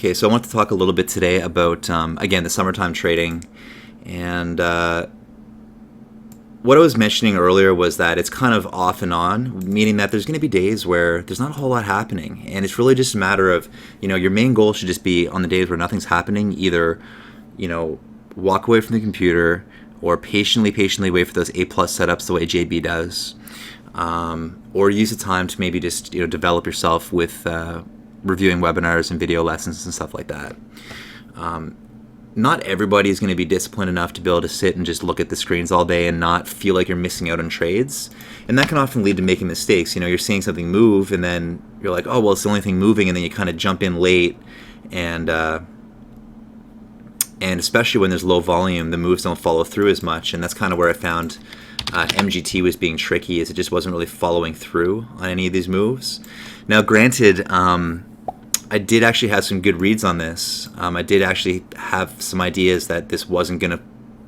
Okay, so I want to talk a little bit today about, again, the summertime trading. And what I was mentioning earlier was that it's kind of off and on, meaning that there's going to be days where there's not a whole lot happening. And it's really just a matter of, your main goal should just be on the days where nothing's happening, either, walk away from the computer or patiently wait for those A-plus setups the way JB does. Or use the time to maybe just, develop yourself with reviewing webinars and video lessons and stuff like that. Not everybody is going to be disciplined enough to be able to sit and just look at the screens all day and not feel like you're missing out on trades. And that can often lead to making mistakes. You're seeing something move and then you're like, oh, well, it's the only thing moving. And then you kind of jump in late. And especially when there's low volume, the moves don't follow through as much. And that's kind of where I found MGT was being tricky, is it just wasn't really following through on any of these moves. Now, granted, I did actually have some good reads on this. I did actually have some ideas that this wasn't going to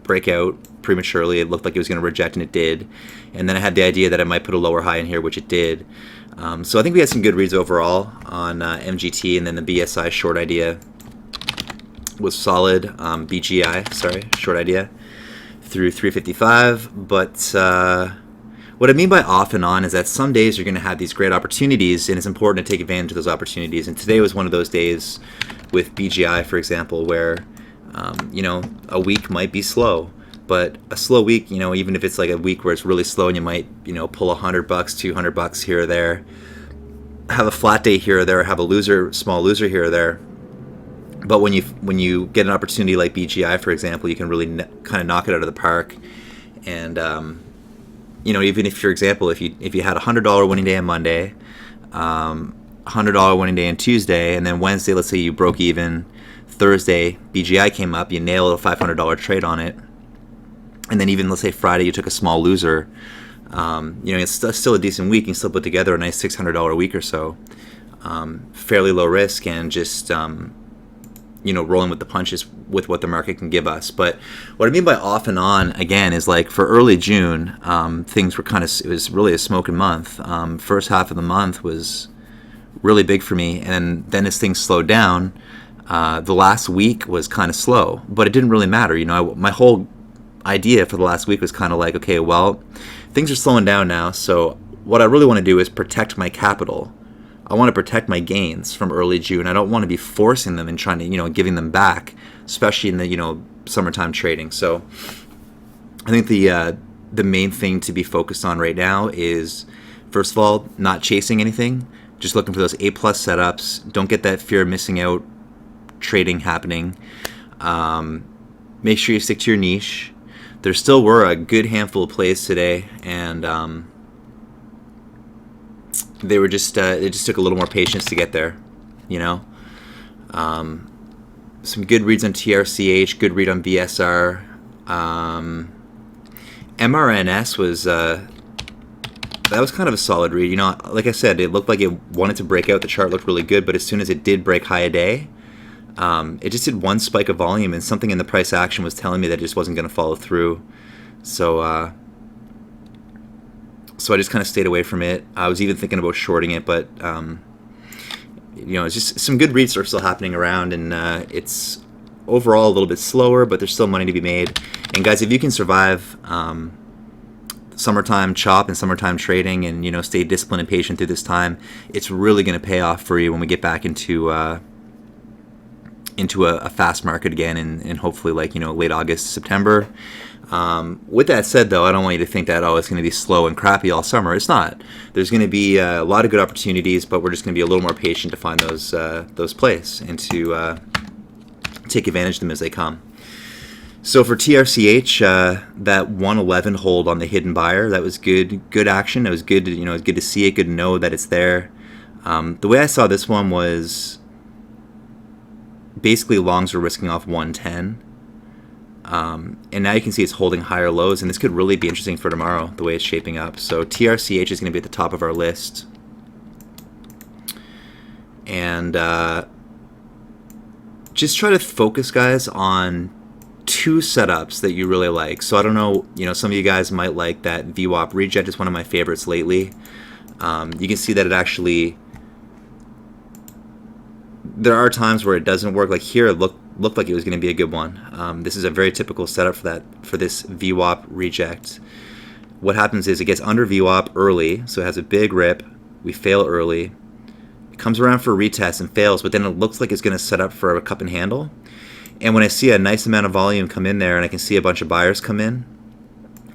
break out prematurely. It looked like it was going to reject, and it did. And then I had the idea that I might put a lower high in here, which it did. So I think we had some good reads overall on MGT, and then the BSI short idea was solid. BGI, sorry, short idea through 355. But what I mean by off and on is that some days you're going to have these great opportunities, and it's important to take advantage of those opportunities. And today was one of those days with BGI, for example, where a week might be slow, but a slow week, even if it's like a week where it's really slow and you might pull $100, $200 here or there, have a flat day here or there, have a small loser here or there. But when you get an opportunity like BGI, for example, you can really kind of knock it out of the park. And even if, for example, if you had a $100 winning day on Monday, $100 winning day on Tuesday, and then Wednesday, let's say you broke even, Thursday BGI came up, you nailed a $500 trade on it, and then even let's say Friday you took a small loser, it's still a decent week. You can still put together a nice $600 week or so, fairly low risk, and just rolling with the punches with what the market can give us. But what I mean by off and on, again, is like for early June, things were it was really a smoking month. First half of the month was really big for me, and then as things slowed down, the last week was kind of slow, but it didn't really matter. My whole idea for the last week was kind of like, okay, well, things are slowing down now, so what I really want to do is protect my capital. I want to protect my gains from early June. I don't want to be forcing them and trying to, giving them back, especially in the, summertime trading. So I think the main thing to be focused on right now is, first of all, not chasing anything, just looking for those A-plus setups. Don't get that fear of missing out trading happening. Make sure you stick to your niche. There still were a good handful of plays today, and they were just it just took a little more patience to get there, some good reads on TRCH, good read on BSR. MRNS was that was kind of a solid read. Like I said, it looked like it wanted to break out. The chart looked really good, but as soon as it did break high a day, it just did one spike of volume, and something in the price action was telling me that it just wasn't going to follow through. So I just kind of stayed away from it. I was even thinking about shorting it, but it's just some good reads are still happening around, and it's overall a little bit slower, but there's still money to be made. And guys, if you can survive summertime chop and summertime trading, and stay disciplined and patient through this time, it's really going to pay off for you when we get back into a fast market again, and hopefully late August, September. With that said, though, I don't want you to think that, it's going to be slow and crappy all summer. It's not. There's going to be a lot of good opportunities, but we're just going to be a little more patient to find those plays and to take advantage of them as they come. So for TRCH, that 111 hold on the hidden buyer, that was good action. It was good to, it was good to see it, good to know that it's there. The way I saw this one was basically longs were risking off 110. And now you can see it's holding higher lows, and this could really be interesting for tomorrow, the way it's shaping up. So TRCH is going to be at the top of our list. And just try to focus, guys, on two setups that you really like. So I don't know, some of you guys might like that VWAP reject. Is one of my favorites lately. You can see that it actually there are times where it doesn't work. Like here, it looked like it was going to be a good one. This is a very typical setup for this VWAP reject. What happens is it gets under VWAP early, so it has a big rip. We fail early. It comes around for a retest and fails, but then it looks like it's going to set up for a cup and handle. And when I see a nice amount of volume come in there and I can see a bunch of buyers come in,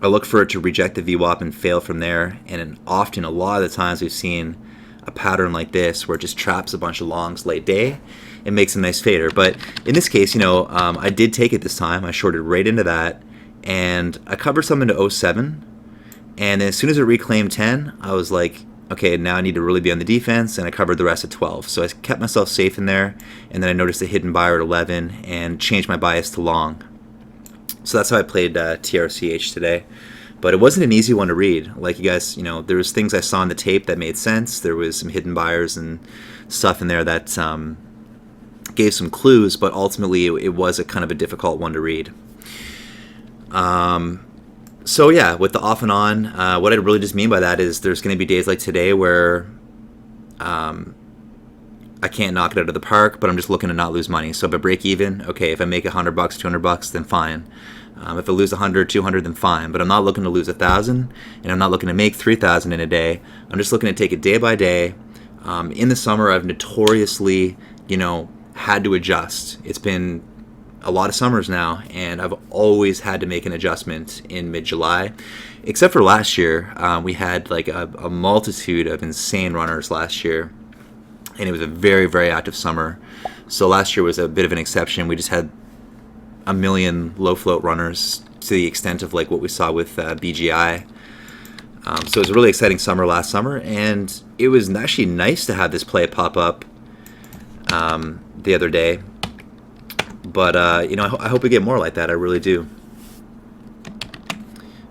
I look for it to reject the VWAP and fail from there. And often, a lot of the times, we've seen a pattern like this where it just traps a bunch of longs late day and makes a nice fader. But in this case, I did take it this time. I shorted right into that, and I covered some into 07. And then as soon as it reclaimed 10, I was like, okay, now I need to really be on the defense, and I covered the rest at 12. So I kept myself safe in there, and then I noticed a hidden buyer at 11 and changed my bias to long. So that's how I played TRCH today. But it wasn't an easy one to read. Like you guys, there was things I saw in the tape that made sense. There was some hidden buyers and stuff in there that gave some clues, but ultimately it was a kind of a difficult one to read. So yeah, with the off and on, what I really just mean by that is there's going to be days like today where I can't knock it out of the park, but I'm just looking to not lose money. So if I break even, okay, if I make $100, $200, then fine. If I lose 100, 200, then fine. But I'm not looking to lose 1,000, and I'm not looking to make 3,000 in a day. I'm just looking to take it day by day. In the summer, I've notoriously, had to adjust. It's been a lot of summers now, and I've always had to make an adjustment in mid-July, except for last year. We had like a multitude of insane runners last year, and it was a very, very active summer. So last year was a bit of an exception. We just had a million low float runners to the extent of like what we saw with BGI. So it was a really exciting summer last summer, and it was actually nice to have this play pop up the other day. But I hope we get more like that. I really do,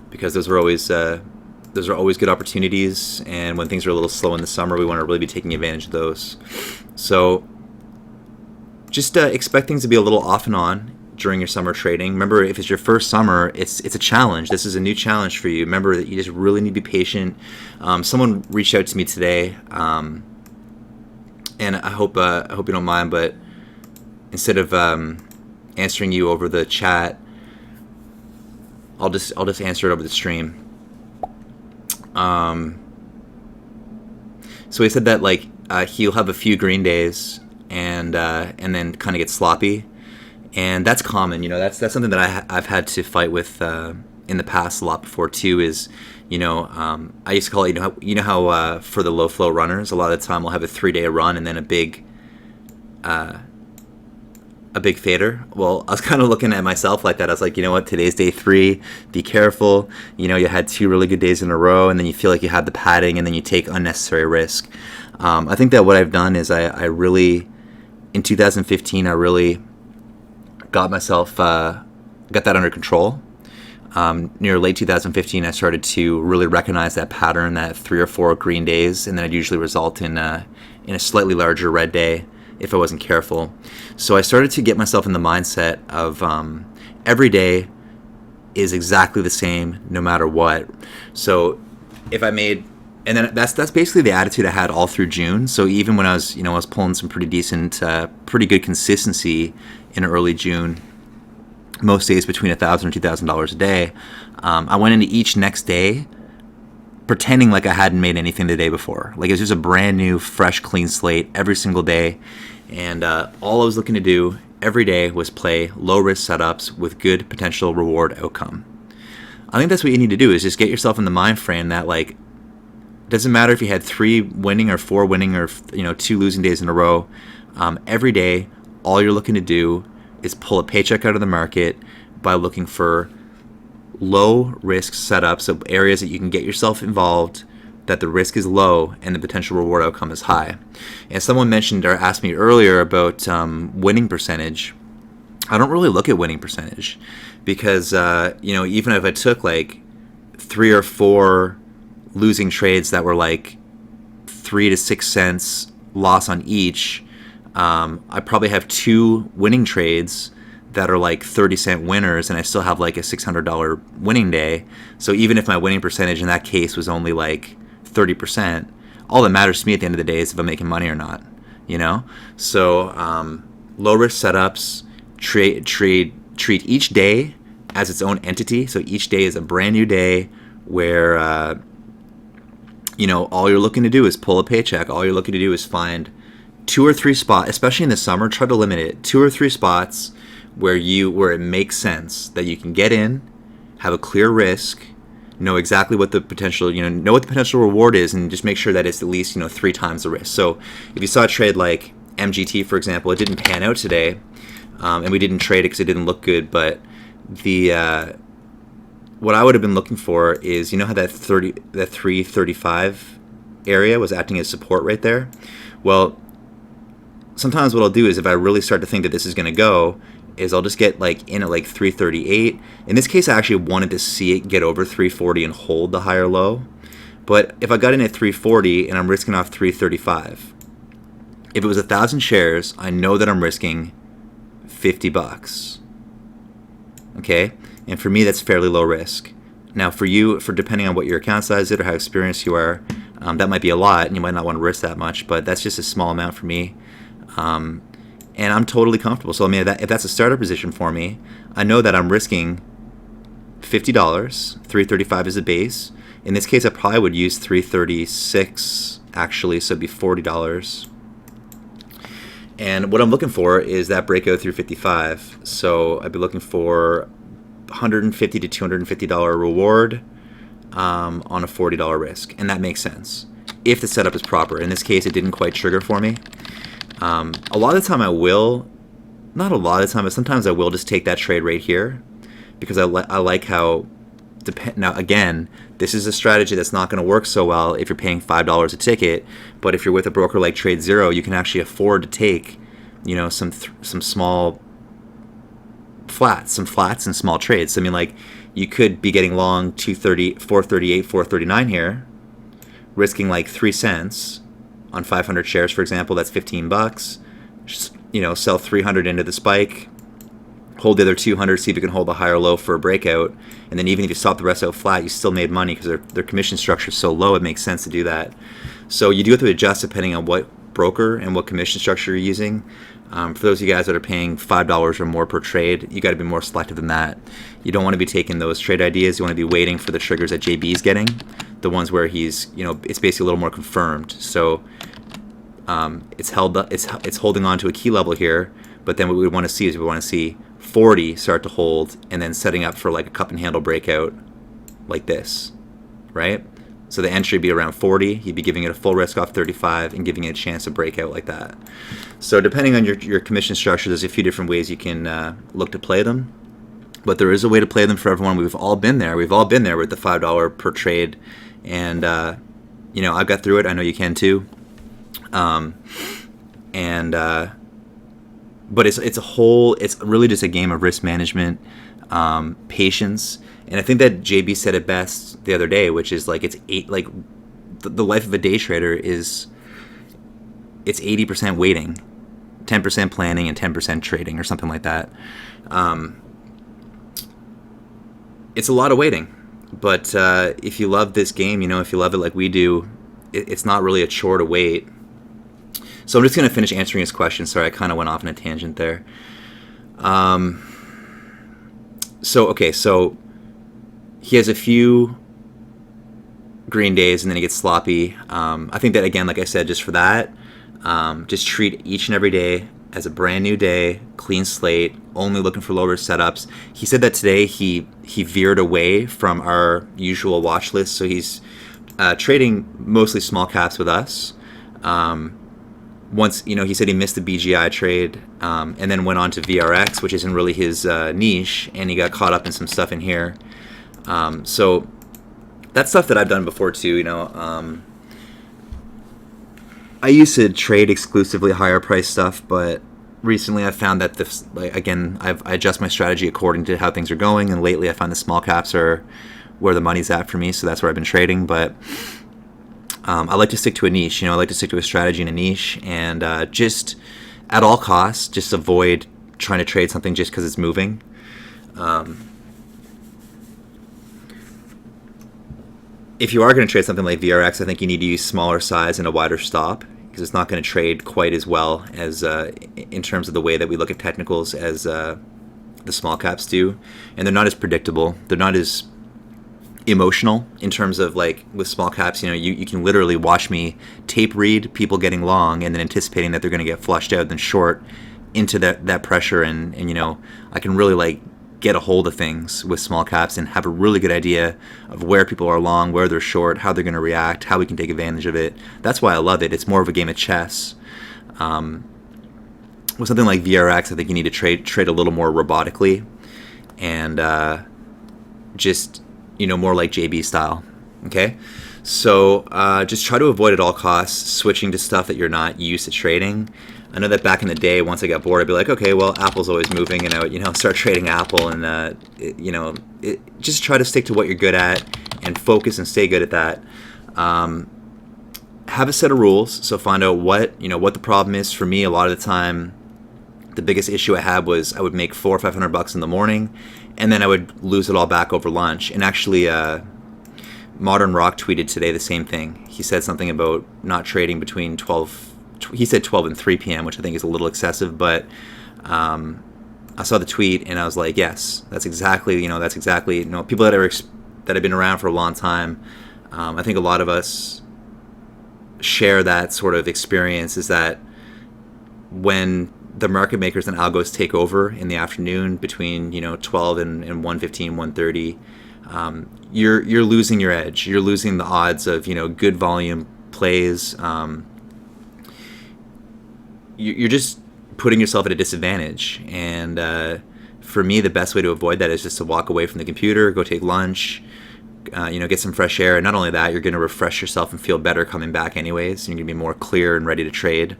because those are always good opportunities. And when things are a little slow in the summer, we want to really be taking advantage of those. So just expect things to be a little off and on during your summer trading. Remember, if it's your first summer, it's a challenge. This is a new challenge for you. Remember that you just really need to be patient. Someone reached out to me today, and I hope you don't mind, but instead of answering you over the chat, I'll just answer it over the stream. So he said that like he'll have a few green days and then kind of get sloppy, and that's common. That's something that I've had to fight with in the past a lot before too. Is I used to call it how for the low flow runners, a lot of the time we'll have a 3-day run and then a big fader. Well, I was kind of looking at myself like that. I was like, what, today's day 3, be careful. You had 2 really good days in a row, and then you feel like you have the padding, and then you take unnecessary risk. I think that what I've done is I really, in 2015, I really got myself, got that under control. Near late 2015, I started to really recognize that pattern, that 3 or 4 green days, and then it'd usually result in a slightly larger red day if I wasn't careful. So I started to get myself in the mindset of every day is exactly the same no matter what. So if I made, and then that's basically the attitude I had all through June. So even when I was pulling some pretty decent, pretty good consistency in early June, most days between $1,000 and $2,000 a day, I went into each next day pretending like I hadn't made anything the day before. Like it was just a brand new, fresh, clean slate every single day. And all I was looking to do every day was play low-risk setups with good potential reward outcome. I think that's what you need to do, is just get yourself in the mind frame that, like, doesn't matter if you had 3 winning or 4 winning or 2 losing days in a row. Every day, all you're looking to do is pull a paycheck out of the market by looking for low-risk setups, so areas that you can get yourself involved, that the risk is low and the potential reward outcome is high. And someone mentioned or asked me earlier about winning percentage. I don't really look at winning percentage because, even if I took like 3 or 4 losing trades that were like 3 to 6 cents loss on each, I probably have 2 winning trades that are like 30-cent winners, and I still have like a $600 winning day. So even if my winning percentage in that case was only like 30%, all that matters to me at the end of the day is if I'm making money or not. you know. So low risk setups, treat each day as its own entity. So each day is a brand new day where you know, all you're looking to do is pull a paycheck. All you're looking to do is find 2 or 3 spots, especially in the summer. Try to limit it 2 or 3 spots where it makes sense that you can get in, have a clear risk, know exactly what the potential, know what the potential reward is, and just make sure that it's at least 3 times the risk. So if you saw a trade like MGT, for example, it didn't pan out today, and we didn't trade it because it didn't look good. But the what I would have been looking for is, how that 335 area was acting as support right there. Well, sometimes what I'll do is, if I really start to think that this is going to go, is I'll just get in at 338. In this case, I actually wanted to see it get over 340 and hold the higher low. But if I got in at 340 and I'm risking off 335, if it was 1,000 shares, I know that I'm risking $50. Okay? And for me, that's fairly low risk. Now, for you, depending on what your account size is or how experienced you are, that might be a lot, and you might not want to risk that much. But that's just a small amount for me, and I'm totally comfortable. So, I mean, if that's a starter position for me, I know that I'm risking $50. 335 is a base. In this case, I probably would use 336 actually, so it'd be $40. And what I'm looking for is that breakout through 55. So I'd be looking for $150 to $250 reward on a $40 risk, and that makes sense if the setup is proper. In this case, it didn't quite trigger for me. A lot of the time I will, not a lot of the time, but sometimes I will just take that trade right here, because I like how, now again, this is a strategy that's not going to work so well if you're paying $5 a ticket, but if you're with a broker like Trade Zero, you can actually afford to take, some small flats and small trades. I mean, you could be getting long 230, 438, 439 here, risking 3 cents on 500 shares, for example. That's $15. Just, sell 300 into the spike, hold the other 200, see if you can hold a higher low for a breakout, and then even if you stop the rest out flat, you still made money because their commission structure is so low. It makes sense to do that. So you do have to adjust depending on what broker and what commission structure you're using. For those of you guys that are paying $5 or more per trade, you got to be more selective than that. You don't want to be taking those trade ideas. You want to be waiting for the triggers that JB's getting, the ones where he's, it's basically a little more confirmed. So it's holding on to a key level here, but then what we want to see is 40 start to hold, and then setting up for a cup and handle breakout like this, right? So the entry would be around 40. You'd be giving it a full risk off 35 and giving it a chance to break out like that. So depending on your commission structure, there's a few different ways you can look to play them. But there is a way to play them for everyone. We've all been there. We've all been there with the $5 per trade. And, I got through it. I know you can too. But it's really just a game of risk management, patience. And I think that JB said it best the other day, which is the life of a day trader is, it's 80% waiting, 10% planning, and 10% trading, or something like that. It's a lot of waiting, but if you love this game, if you love it like we do, it's not really a chore to wait. So I'm just going to finish answering his question. Sorry, I kind of went off on a tangent there. So he has a few green days, and then he gets sloppy. I think that, again, like I said, just for that, just treat each and every day as a brand new day, clean slate, only looking for low risk setups. He said that today he veered away from our usual watch list, so he's trading mostly small caps with us. Once, he said he missed the BGI trade, and then went on to VRX, which isn't really his niche, and he got caught up in some stuff in here. So that's stuff that I've done before too. I used to trade exclusively higher price stuff, but recently I've found that this, I adjust my strategy according to how things are going, and lately I find the small caps are where the money's at for me, so that's where I've been trading. But I like to stick to a niche. I like to stick to a strategy in a niche, and just at all costs, just avoid trying to trade something just because it's moving. If you are going to trade something like VRX, I think you need to use smaller size and a wider stop. because it's not going to trade quite as well as in terms of the way that we look at technicals as the small caps do, and they're not as predictable. They're not as emotional in terms of, like, with small caps, you can literally watch me tape read people getting long and then anticipating that they're going to get flushed out, then short into that pressure, and I can really, like, get a hold of things with small caps and have a really good idea of where people are long, where they're short, how they're going to react, how we can take advantage of it. That's why I love it. It's more of a game of chess. With something like VRX, I think you need to trade a little more robotically, and just more like JB style. Okay, so just try to avoid at all costs switching to stuff that you're not used to trading. I know that back in the day, once I got bored, I'd be like, okay, well, Apple's always moving, and I would, start trading Apple, and just try to stick to what you're good at and focus and stay good at that. Have a set of rules, so find out what the problem is. For me, a lot of the time, the biggest issue I had was I would make $400 or $500 in the morning, and then I would lose it all back over lunch. And actually, Modern Rock tweeted today the same thing. He said something about not trading between 12 and 3 p.m., which I think is a little excessive, but I saw the tweet and I was like, yes, that's exactly people that have been around for a long time. I think a lot of us share that sort of experience, is that when the market makers and algos take over in the afternoon between 12 and 1:15, 1:30, you're losing your edge. You're losing the odds of good volume plays. You're just putting yourself at a disadvantage. And for me, the best way to avoid that is just to walk away from the computer, go take lunch, get some fresh air. And not only that, you're going to refresh yourself and feel better coming back anyways. You're going to be more clear and ready to trade.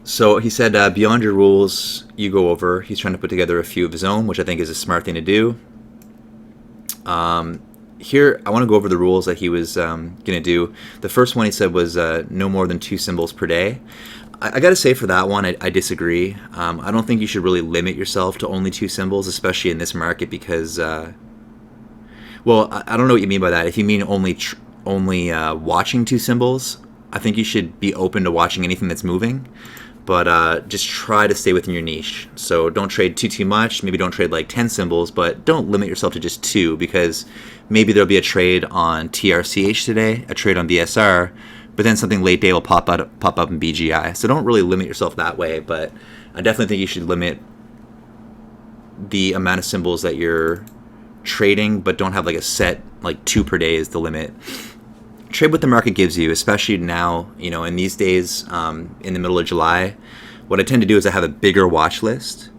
So he said, beyond your rules, you go over. He's trying to put together a few of his own, which I think is a smart thing to do. Here, I want to go over the rules that he was going to do. The first one he said was no more than 2 symbols per day. I got to say, for that one, I disagree. I don't think you should really limit yourself to only 2 symbols, especially in this market, because, I don't know what you mean by that. If you mean only watching 2 symbols, I think you should be open to watching anything that's moving. But just try to stay within your niche. So don't trade too much. Maybe don't trade like 10 symbols, but don't limit yourself to just 2, because maybe there'll be a trade on TRCH today, a trade on BSR, but then something late day will pop up in BGI. So don't really limit yourself that way, but I definitely think you should limit the amount of symbols that you're trading, but don't have like a set, like 2 per day is the limit. Trade what the market gives you, especially now, in these days, in the middle of July. What I tend to do is I have a bigger watch list,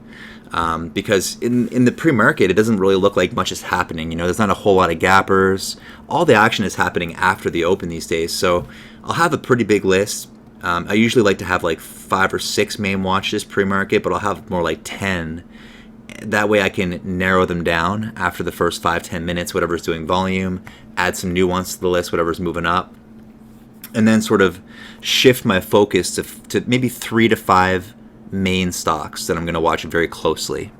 because in the pre-market, it doesn't really look like much is happening. There's not a whole lot of gappers. All the action is happening after the open these days. So I'll have a pretty big list. I usually like to have like 5 or 6 main watches pre-market, but I'll have more like 10. That way I can narrow them down after the first 5-10 minutes, whatever's doing volume, add some nuance to the list, whatever's moving up, and then sort of shift my focus to maybe 3 to 5 main stocks that I'm going to watch very closely.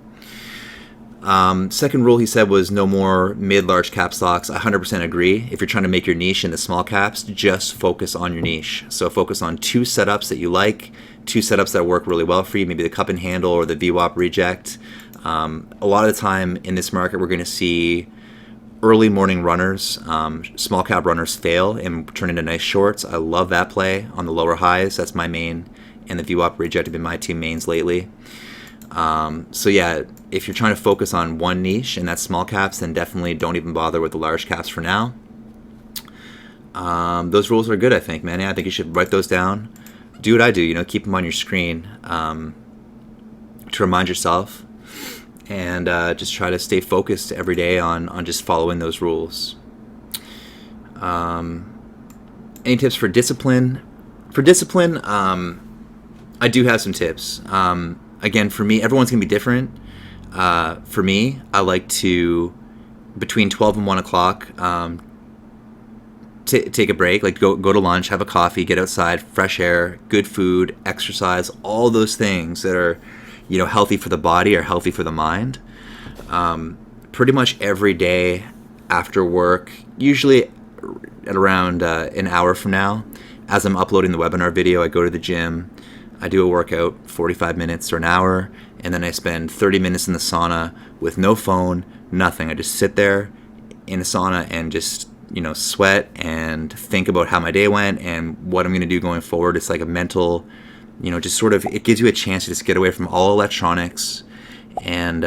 Second rule he said was no more mid-large cap stocks. I 100% agree. If you're trying to make your niche in the small caps, just focus on your niche. So focus on 2 setups that you like, 2 setups that work really well for you, maybe the cup and handle or the VWAP reject. A lot of the time in this market, we're going to see early morning runners, small cap runners fail and turn into nice shorts. I love that play on the lower highs. That's my main, and the VWAP reject have been my 2 mains lately. So yeah, if you're trying to focus on one niche and that's small caps, then definitely don't even bother with the large caps for now. Those rules are good, I think, man. Yeah, I think you should write those down. Do what I do, keep them on your screen to remind yourself. And just try to stay focused every day on just following those rules. Any tips for discipline? For discipline, I do have some tips. Again, for me, everyone's going to be different. For me, I like to, between 12 and 1 o'clock, take a break, like go to lunch, have a coffee, get outside, fresh air, good food, exercise, all those things that are healthy for the body or healthy for the mind. Pretty much every day after work, usually at around an hour from now, as I'm uploading the webinar video, I go to the gym, I do a workout, 45 minutes or an hour, and then I spend 30 minutes in the sauna with no phone, nothing. I just sit there in a sauna and just, sweat and think about how my day went and what I'm going to do going forward. It's like a mental, just sort of, it gives you a chance to just get away from all electronics and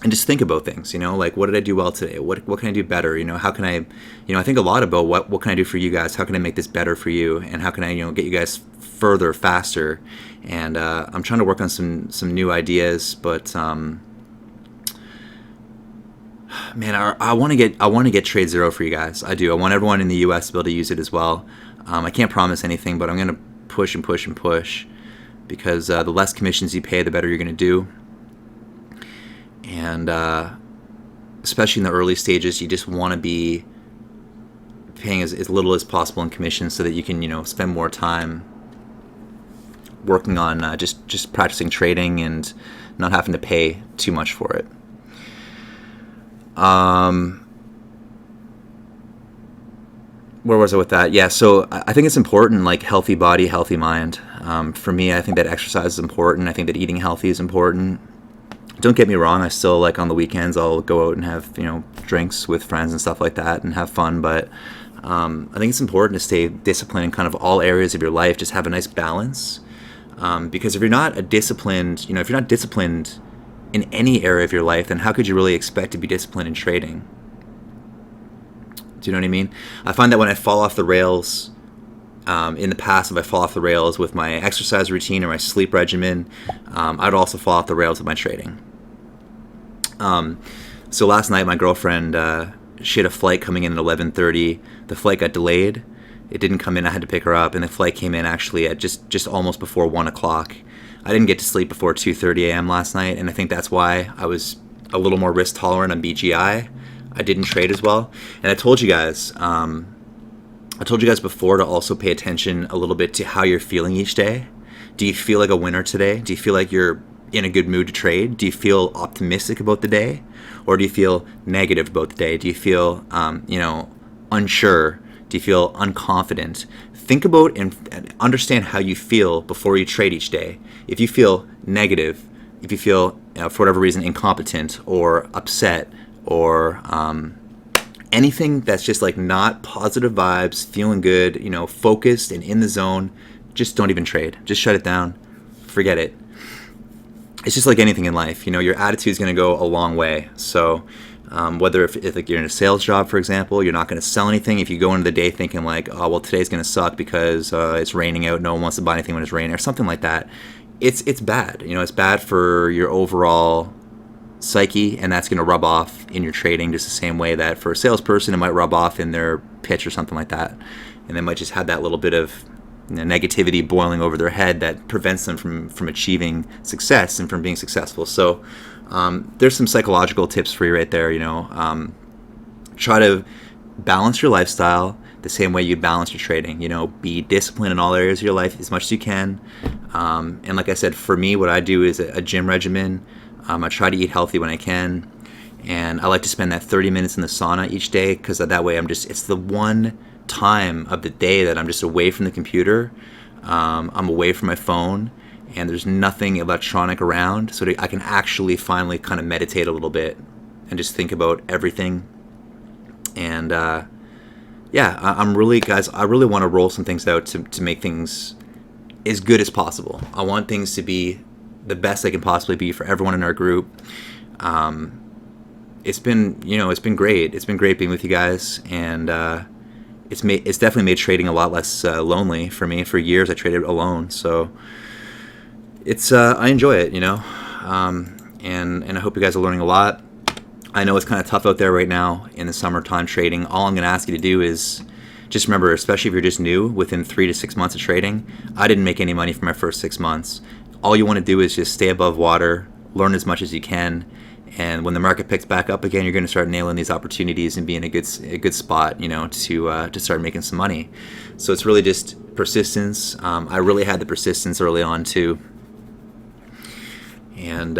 just think about things, like, what did I do well today? What can I do better? How can I, I think a lot about what can I do for you guys? How can I make this better for you? And how can I, get you guys further, faster? And I'm trying to work on some new ideas, but man, I want to get Trade Zero for you guys. I do. I want everyone in the U.S. to be able to use it as well. I can't promise anything, but I'm going to push and push and push, because the less commissions you pay, the better you're going to do. And especially in the early stages, you just want to be paying as little as possible in commissions so that you can, spend more time working on just practicing trading and not having to pay too much for it. Where was I with that? Yeah, so I think it's important, like healthy body, healthy mind. For me, I think that exercise is important. I think that eating healthy is important. Don't get me wrong, I still, like, on the weekends, I'll go out and have, drinks with friends and stuff like that and have fun, but I think it's important to stay disciplined in kind of all areas of your life, just have a nice balance, because if you're not disciplined in any area of your life, then how could you really expect to be disciplined in trading? Do you know what I mean? I find that when I fall off the rails, in the past, if I fall off the rails with my exercise routine or my sleep regimen, I'd also fall off the rails with my trading. So last night, my girlfriend, she had a flight coming in at 11:30. The flight got delayed. It didn't come in. I had to pick her up, and the flight came in actually at just almost before 1 o'clock. I didn't get to sleep before 2:30 a.m. last night, and I think that's why I was a little more risk tolerant on BGI. I didn't trade as well, and I told you guys before to also pay attention a little bit to how you're feeling each day. Do you feel like a winner today? Do you feel like you're in a good mood to trade? Do you feel optimistic about the day? Or do you feel negative about the day? Do you feel, unsure? Do you feel unconfident? Think about and understand how you feel before you trade each day. If you feel negative, if you feel, for whatever reason, incompetent or upset or anything that's just like not positive vibes, feeling good, focused and in the zone, just don't even trade. Just shut it down. Forget it. It's just like anything in life. Your attitude is going to go a long way. So whether if like you're in a sales job, for example, you're not going to sell anything. If you go into the day thinking like, oh, well, today's going to suck because it's raining out. No one wants to buy anything when it's raining or something like that. It's bad. It's bad for your overall psyche, and that's going to rub off in your trading just the same way that for a salesperson it might rub off in their pitch or something like that, and they might just have that little bit of negativity boiling over their head that prevents them from achieving success and from being successful. So there's some psychological tips for you right there. Try to balance your lifestyle the same way you balance your trading. Be disciplined in all areas of your life as much as you can, and like I said, for me, what I do is a gym regimen. I try to eat healthy when I can, and I like to spend that 30 minutes in the sauna each day, because that way it's the one time of the day that I'm just away from the computer, I'm away from my phone, and there's nothing electronic around, so I can actually finally kind of meditate a little bit and just think about everything. And I'm really, guys, I really want to roll some things out to make things as good as possible. I want things to be the best they can possibly be for everyone in our group. It's been great. It's been great being with you guys, and it's definitely made trading a lot less lonely for me. For years, I traded alone, so I enjoy it, and I hope you guys are learning a lot. I know it's kind of tough out there right now in the summertime trading. All I'm going to ask you to do is just remember, especially if you're just new, within 3 to 6 months of trading, I didn't make any money for my first 6 months. All you want to do is just stay above water, learn as much as you can, and when the market picks back up again, you're going to start nailing these opportunities and be in a good spot, to start making some money. So it's really just persistence. I really had the persistence early on too, and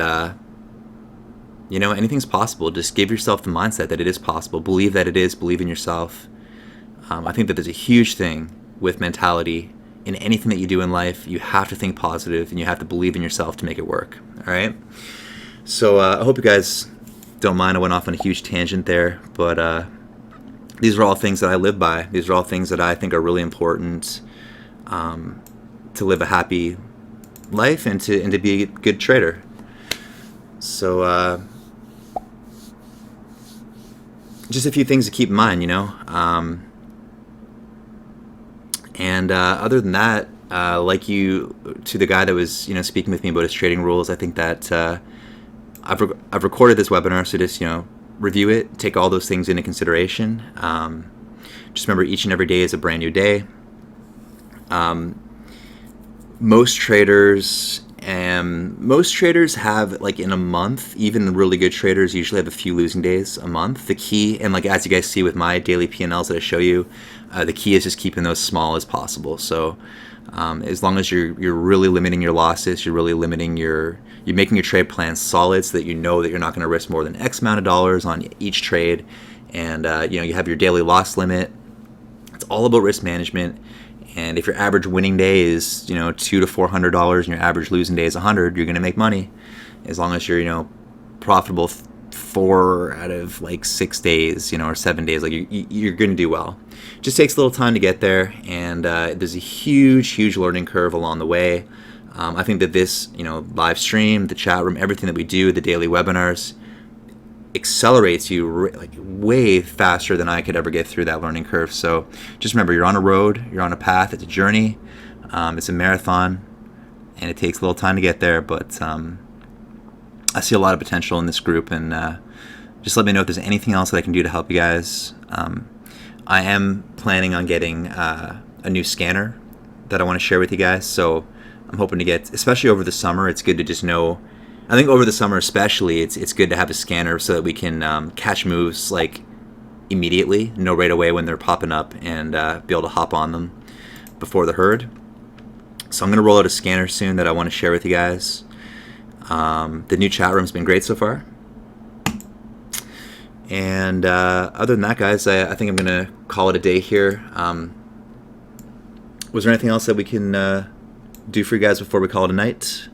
anything's possible. Just give yourself the mindset that it is possible. Believe that it is. Believe in yourself, I think that there's a huge thing with mentality. In anything that you do in life, you have to think positive and you have to believe in yourself to make it work. All right. So I hope you guys don't mind. I went off on a huge tangent there, but these are all things that I live by. These are all things that I think are really important to live a happy life and to be a good trader. So just a few things to keep in mind, and other than that, like to the guy that was speaking with me about his trading rules, I think that I've recorded this webinar, so just review it, take all those things into consideration. Just remember, each and every day is a brand new day. Most traders have, like, in a month, even really good traders usually have a few losing days a month. The key, and like as you guys see with my daily P&Ls that I show you, the key is just keeping those small as possible. So as long as you're really limiting your losses, you're making your trade plans solid, so that you know that you're not going to risk more than X amount of dollars on each trade, and you have your daily loss limit. It's all about risk management. And if your average winning day is $200 to $400 and your average losing day is $100, you're going to make money, as long as you're profitable 4 out of like 6 days, or 7 days. Like you're going to do well. Just takes a little time to get there, and there's a huge learning curve along the way. I think that this live stream, the chat room, everything that we do, the daily webinars, accelerates you like way faster than I could ever get through that learning curve. So just remember, you're on a road, you're on a path, it's a journey, it's a marathon, and it takes a little time to get there, but I see a lot of potential in this group, and just let me know if there's anything else that I can do to help you guys. I am planning on getting a new scanner that I want to share with you guys, so I'm hoping to get, especially over the summer, it's good to just know. I think over the summer especially, it's good to have a scanner so that we can catch moves like immediately, know right away when they're popping up, and be able to hop on them before the herd. So I'm going to roll out a scanner soon that I want to share with you guys. The new chat room's been great so far. And other than that, guys, I think I'm going to call it a day here. Was there anything else that we can do for you guys before we call it a night?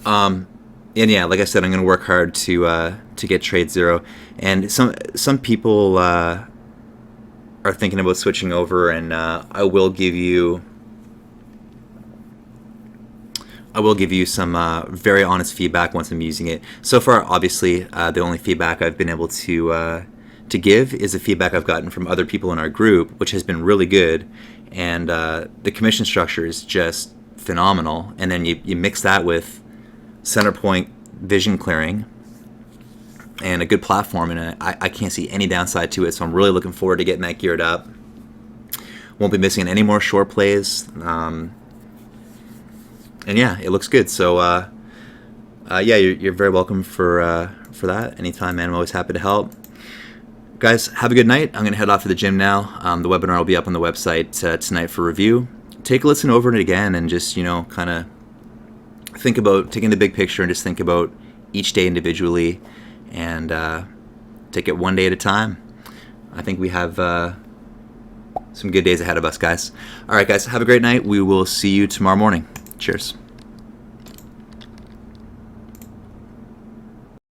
And yeah, like I said, I'm going to work hard to get Trade Zero. And some people are thinking about switching over, and I will give you some very honest feedback once I'm using it. So far, obviously, the only feedback I've been able to give is the feedback I've gotten from other people in our group, which has been really good. And the commission structure is just phenomenal. And then you mix that with center point vision clearing and a good platform, and I can't see any downside to it. So I'm really looking forward to getting that geared up. Won't be missing any more short plays. And yeah, it looks good. So yeah, you're very welcome for that anytime, man. I'm always happy to help. Guys, have a good night. I'm gonna head off to the gym now. The webinar will be up on the website tonight for review. Take a listen over it again, and just kind of think about taking the big picture, and just think about each day individually, and take it one day at a time. I think we have some good days ahead of us, guys. All right, guys, have a great night. We will see you tomorrow morning. Cheers.